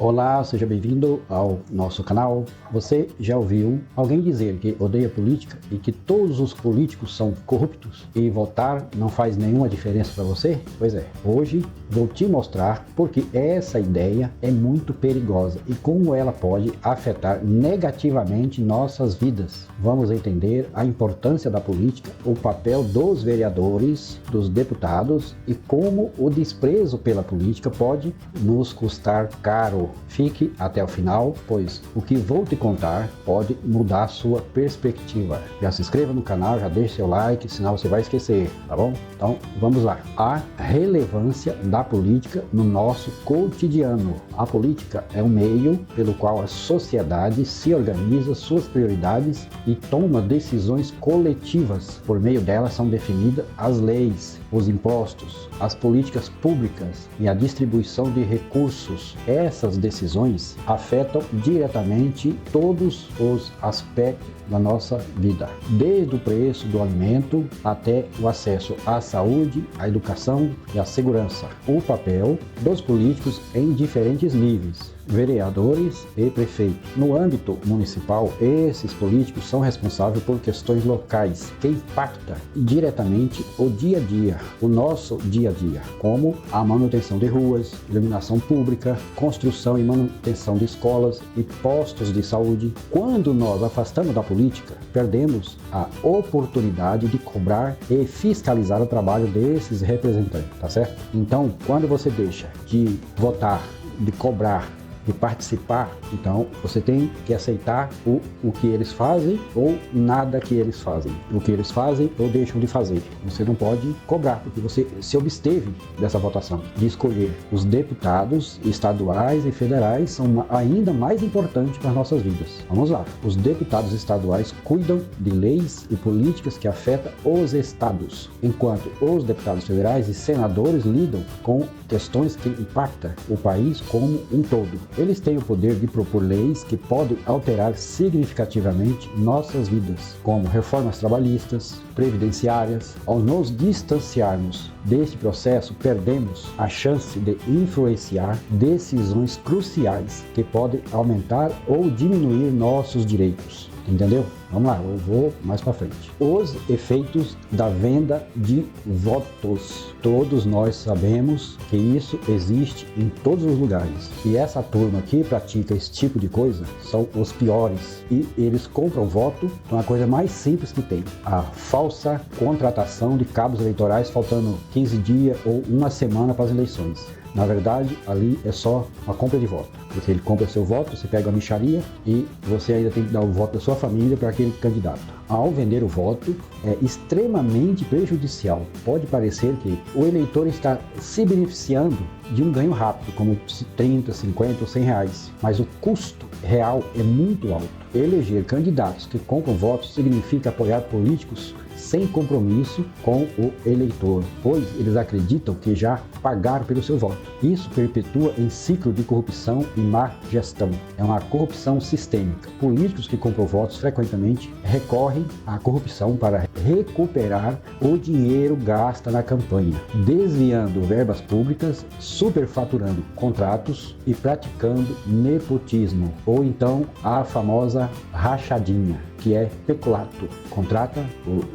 Olá, seja bem-vindo ao nosso canal. Você já ouviu alguém dizer que odeia política e que todos os políticos são corruptos e votar não faz nenhuma diferença para você? Pois é, hoje vou te mostrar porque essa ideia é muito perigosa e como ela pode afetar negativamente nossas vidas. Vamos entender a importância da política, o papel dos vereadores, dos deputados e como o desprezo pela política pode nos custar caro. Fique até o final, pois o que vou te contar pode mudar a sua perspectiva. Já se inscreva no canal, já deixe seu like, senão você vai esquecer, tá bom? Então vamos lá. A relevância da política no nosso cotidiano. A política é um meio pelo qual a sociedade se organiza suas prioridades e toma decisões coletivas. Por meio dela são definidas as leis, os impostos, as políticas públicas e a distribuição de recursos. Essas decisões afetam diretamente todos os aspectos da nossa vida, desde o preço do alimento até o acesso à saúde, à educação e à segurança. O papel dos políticos em diferentes níveis, vereadores e prefeitos. No âmbito municipal, esses políticos são responsáveis por questões locais que impactam diretamente o dia a dia, o nosso dia a dia, como a manutenção de ruas, iluminação pública, construção e manutenção de escolas e postos de saúde. Quando nós afastamos da política, perdemos a oportunidade de cobrar e fiscalizar o trabalho desses representantes, tá certo? Então, quando você deixa de votar, de cobrar, de participar, então você tem que aceitar o que eles fazem ou nada que eles fazem. O que eles fazem ou deixam de fazer. Você não pode cobrar, porque você se absteve dessa votação. De escolher os deputados estaduais e federais são ainda mais importantes para as nossas vidas. Vamos lá. Os deputados estaduais cuidam de leis e políticas que afetam os estados, enquanto os deputados federais e senadores lidam com questões que impactam o país como um todo. Eles têm o poder de propor leis que podem alterar significativamente nossas vidas, como reformas trabalhistas, previdenciárias. Ao nos distanciarmos deste processo, perdemos a chance de influenciar decisões cruciais que podem aumentar ou diminuir nossos direitos. Entendeu? Vamos lá, eu vou mais para frente. Os efeitos da venda de votos. Todos nós sabemos que isso existe em todos os lugares. E essa turma que pratica esse tipo de coisa são os piores. E eles compram voto com a coisa mais simples que tem. A falsa contratação de cabos eleitorais faltando 15 dias ou uma semana para as eleições. Na verdade, ali é só uma compra de voto. Porque ele compra seu voto, você pega a mixaria e você ainda tem que dar o voto da sua família para aquele candidato. Ao vender o voto, é extremamente prejudicial. Pode parecer que o eleitor está se beneficiando de um ganho rápido, como 30, 50 ou 100 reais. Mas o custo real é muito alto. Eleger candidatos que compram votos significa apoiar políticos sem compromisso com o eleitor, pois eles acreditam que já pagaram pelo seu voto. Isso perpetua em ciclo de corrupção e má gestão. É uma corrupção sistêmica. Políticos que compram votos frequentemente recorrem à corrupção para recuperar o dinheiro gasto na campanha, desviando verbas públicas, superfaturando contratos e praticando nepotismo, ou então a famosa rachadinha, que é peculato. Contrata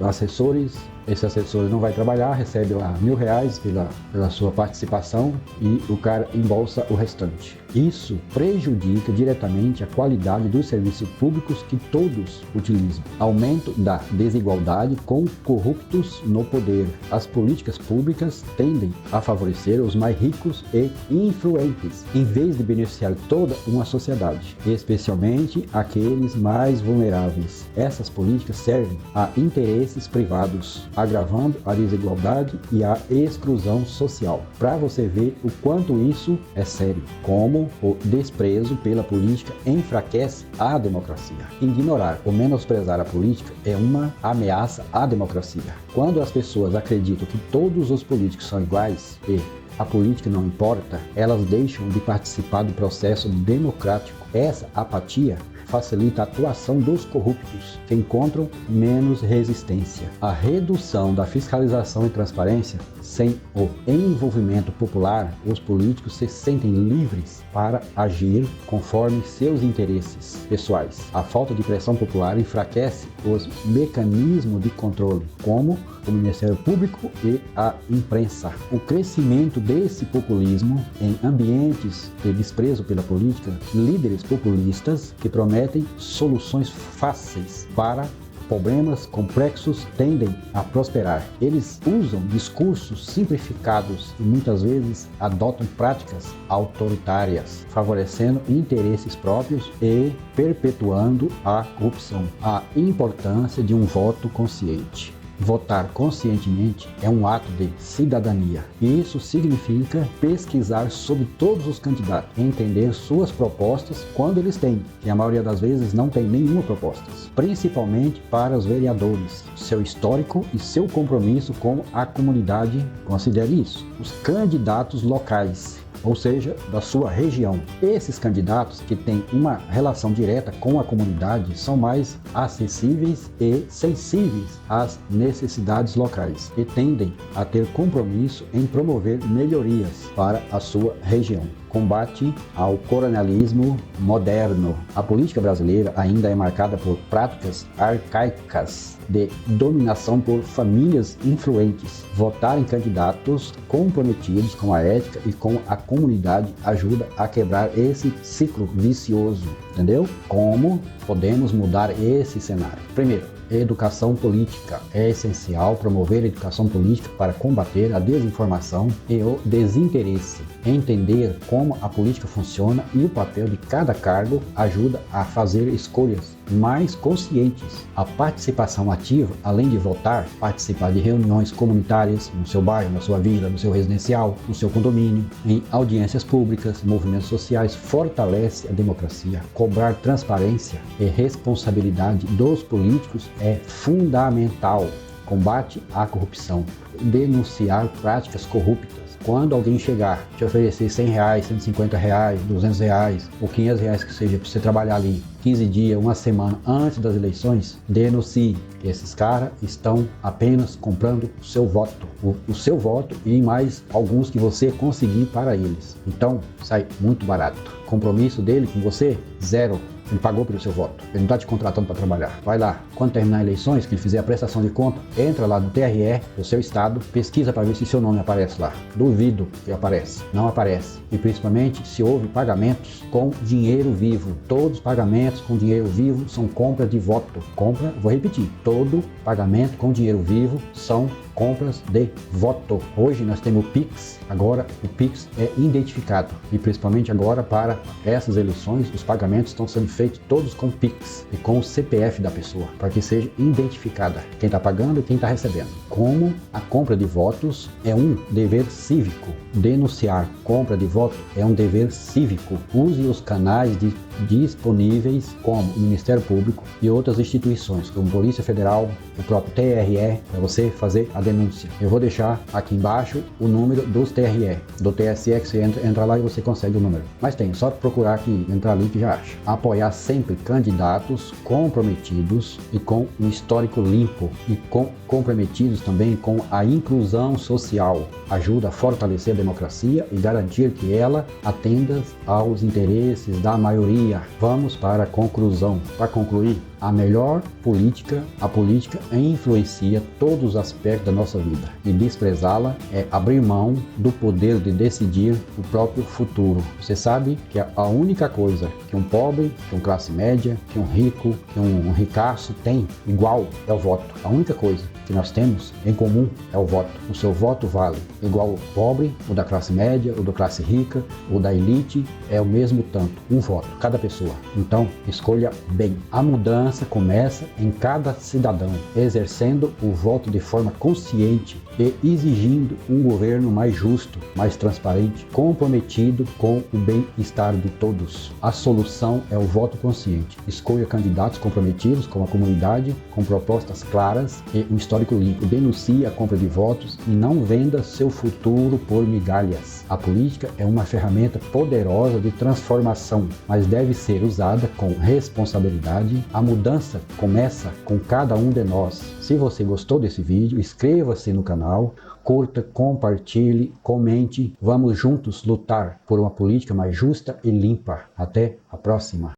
assessores, esse assessor não vai trabalhar, recebe lá R$1.000 pela sua participação e o cara embolsa o restante. Isso prejudica diretamente a qualidade dos serviços públicos que todos utilizam. Aumento da desigualdade com corruptos no poder. As políticas públicas tendem a favorecer os mais ricos e influentes, em vez de beneficiar toda uma sociedade, especialmente aqueles mais vulneráveis. Essas políticas servem a interesses privados, agravando a desigualdade e a exclusão social. Para você ver o quanto isso é sério, como o desprezo pela política enfraquece a democracia. Ignorar ou menosprezar a política é uma ameaça à democracia. Quando as pessoas acreditam que todos os políticos são iguais e a política não importa, elas deixam de participar do processo democrático. Essa apatia facilita a atuação dos corruptos, que encontram menos resistência. A redução da fiscalização e transparência Sem o envolvimento popular, os políticos se sentem livres para agir conforme seus interesses pessoais. A falta de pressão popular enfraquece os mecanismos de controle, como o Ministério Público e a imprensa. O crescimento desse populismo em ambientes de desprezo pela política, líderes populistas que prometem soluções fáceis para problemas complexos tendem a prosperar. Eles usam discursos simplificados e muitas vezes adotam práticas autoritárias, favorecendo interesses próprios e perpetuando a corrupção. A importância de um voto consciente. Votar conscientemente é um ato de cidadania. Isso significa pesquisar sobre todos os candidatos, entender suas propostas quando eles têm, que a maioria das vezes não tem nenhuma proposta, principalmente para os vereadores, seu histórico e seu compromisso com a comunidade. Considere isso. Os candidatos locais, ou seja, da sua região. Esses candidatos que têm uma relação direta com a comunidade são mais acessíveis e sensíveis às necessidades locais e tendem a ter compromisso em promover melhorias para a sua região. Combate ao coronelismo moderno. A política brasileira ainda é marcada por práticas arcaicas de dominação por famílias influentes. Votar em candidatos comprometidos com a ética e com a comunidade ajuda a quebrar esse ciclo vicioso. Entendeu? Como podemos mudar esse cenário? Primeiro, educação política. É essencial promover a educação política para combater a desinformação e o desinteresse. Entender como a política funciona e o papel de cada cargo ajuda a fazer escolhas mais conscientes. A participação ativa, além de votar, participar de reuniões comunitárias no seu bairro, na sua vila, no seu residencial, no seu condomínio, em audiências públicas, movimentos sociais, fortalece a democracia. Cobrar transparência e responsabilidade dos políticos é fundamental. Combate à corrupção. Denunciar práticas corruptas. Quando alguém chegar, te oferecer R$100, R$150, R$200 ou R$500 que seja para você trabalhar ali 15 dias, uma semana antes das eleições, denuncie que esses caras estão apenas comprando o seu voto. O seu voto e mais alguns que você conseguir para eles. Então, sai muito barato. Compromisso dele com você, zero. Ele pagou pelo seu voto. Ele não está te contratando para trabalhar. Vai lá. Quando terminar eleições, que ele fizer a prestação de conta, entra lá no TRE do seu estado, pesquisa para ver se seu nome aparece lá. Duvido que aparece. Não aparece. E principalmente se houve pagamentos com dinheiro vivo. Todos os pagamentos com dinheiro vivo são compra de voto. Compra, vou repetir, todo pagamento com dinheiro vivo são compras de voto. Hoje nós temos o Pix, agora o Pix é identificado e principalmente agora para essas eleições os pagamentos estão sendo feitos todos com Pix e com o CPF da pessoa, para que seja identificada quem está pagando e quem está recebendo. Como a compra de votos é um dever cívico, denunciar compra de voto é um dever cívico. Use os canais disponíveis como o Ministério Público e outras instituições, como Polícia Federal, o próprio TRE, para você fazer a denúncia. Eu vou deixar aqui embaixo o número dos TRE, do TSE, que você entra lá e você consegue o número. Mas tem, só procurar aqui, entrar ali que já acha. Apoiar sempre candidatos comprometidos e com um histórico limpo e comprometidos também com a inclusão social. Ajuda a fortalecer a democracia e garantir que ela atenda aos interesses da maioria. Vamos para a conclusão. Para concluir, a melhor política, a política influencia todos os aspectos da nossa vida e desprezá-la é abrir mão do poder de decidir o próprio futuro. Você sabe que a única coisa que um pobre, que um classe média, que um rico, que um ricaço tem igual é o voto. A única coisa que nós temos em comum é o voto. O seu voto vale igual o pobre, o da classe média, o da classe rica, o da elite, é o mesmo tanto, um voto, cada pessoa. Então, escolha bem. A mudança começa em cada cidadão, exercendo o voto de forma consciente e exigindo um governo mais justo, mais transparente, comprometido com o bem-estar de todos. A solução é o voto consciente. Escolha candidatos comprometidos com a comunidade, com propostas claras e um histórico limpo. Denuncie a compra de votos e não venda seu futuro por migalhas. A política é uma ferramenta poderosa de transformação, mas deve ser usada com responsabilidade. A mudança começa com cada um de nós. Se você gostou desse vídeo, inscreva-se no canal, curta, compartilhe, comente. Vamos juntos lutar por uma política mais justa e limpa. Até a próxima.